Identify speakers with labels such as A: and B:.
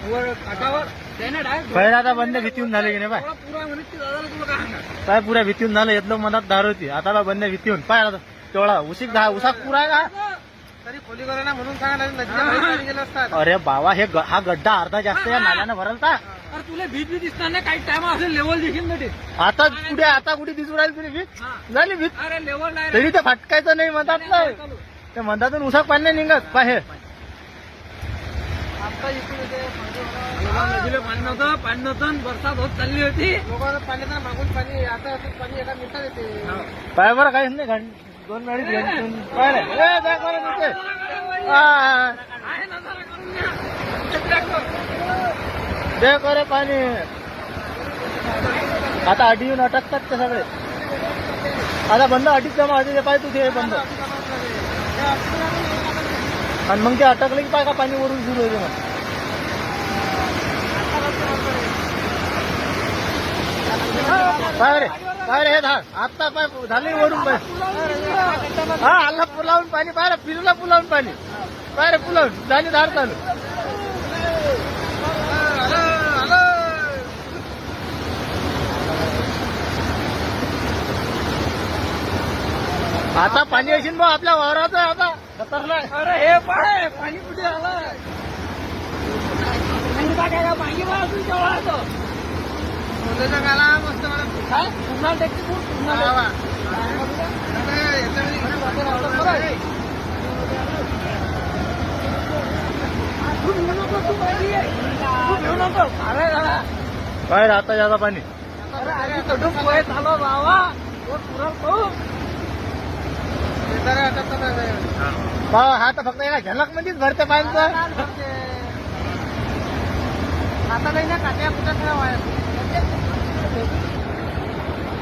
A: वर काठावर त्याने डायरेक्ट
B: पहिला आता बंद भीतीहून झाले की नाही पाय
A: पुरा म्हणत की दादाला तुला काय सांगा
B: काय पुऱ्या भीतीहून झालं येतलं मनात धार होती आता बंद भीतीहून पाय आता तेवढा उसाक पुरा आहे का
A: तरी खोली करे ना म्हणून सांगा नदीच्या बाहेर पाणी गेलं असतात.
B: अरे बाबा हा गड्डा अर्धा जास्त या नाल्यानं भरलता
A: अरे तुला भीत बी दिसणार नाही काही टाइम असेल लेवल देखील ना ते
B: आता कुठे दिसू राहील तुला भीत झाली भीत
A: अरे लेवल नाही
B: तरी ते फटकायचं नाही म्हणतात नाही त्या मंदातून उसाक पाणी नाही निघत पाहे
A: आता इकडे नदीला पाणी नव्हतं बरसात होत चालली होती लोकांना पाणी तर मागून पाणी आता पाणी एका मिनिटात येते
B: पाय बरं काहीच नाही दोन मिनिट पाय नाही दे करे पाणी आता अटी येऊन अटकतात ते सगळे आता बंद अटीत जमा होते ते पाय तू ते बंद आणि मग ते अटकलं की पाय का पाणी वरून सुरू होते मग काय रे हे धार आता पाय झाले वरून पाय हा आला पुलावून पाणी पाय पिरूला पुलावून पाणी पाय रे पुलावून झाली धार चालू आता पाणी असेल बा आपल्या वावराचं आता खतरनाक
A: अरे हे पाय पाणी कुठे आलं टाकायला पाणी बा अजून केव्हा येतं गाला मस्त मला काय पुन्हा टॅक्सी पुन्हा
B: काय आता जाता पाणी
A: झालं बाबा
B: हा तर फक्त एका झलक मध्येच भरते पाण्याचं
A: आता नाही ना काट्या कुठं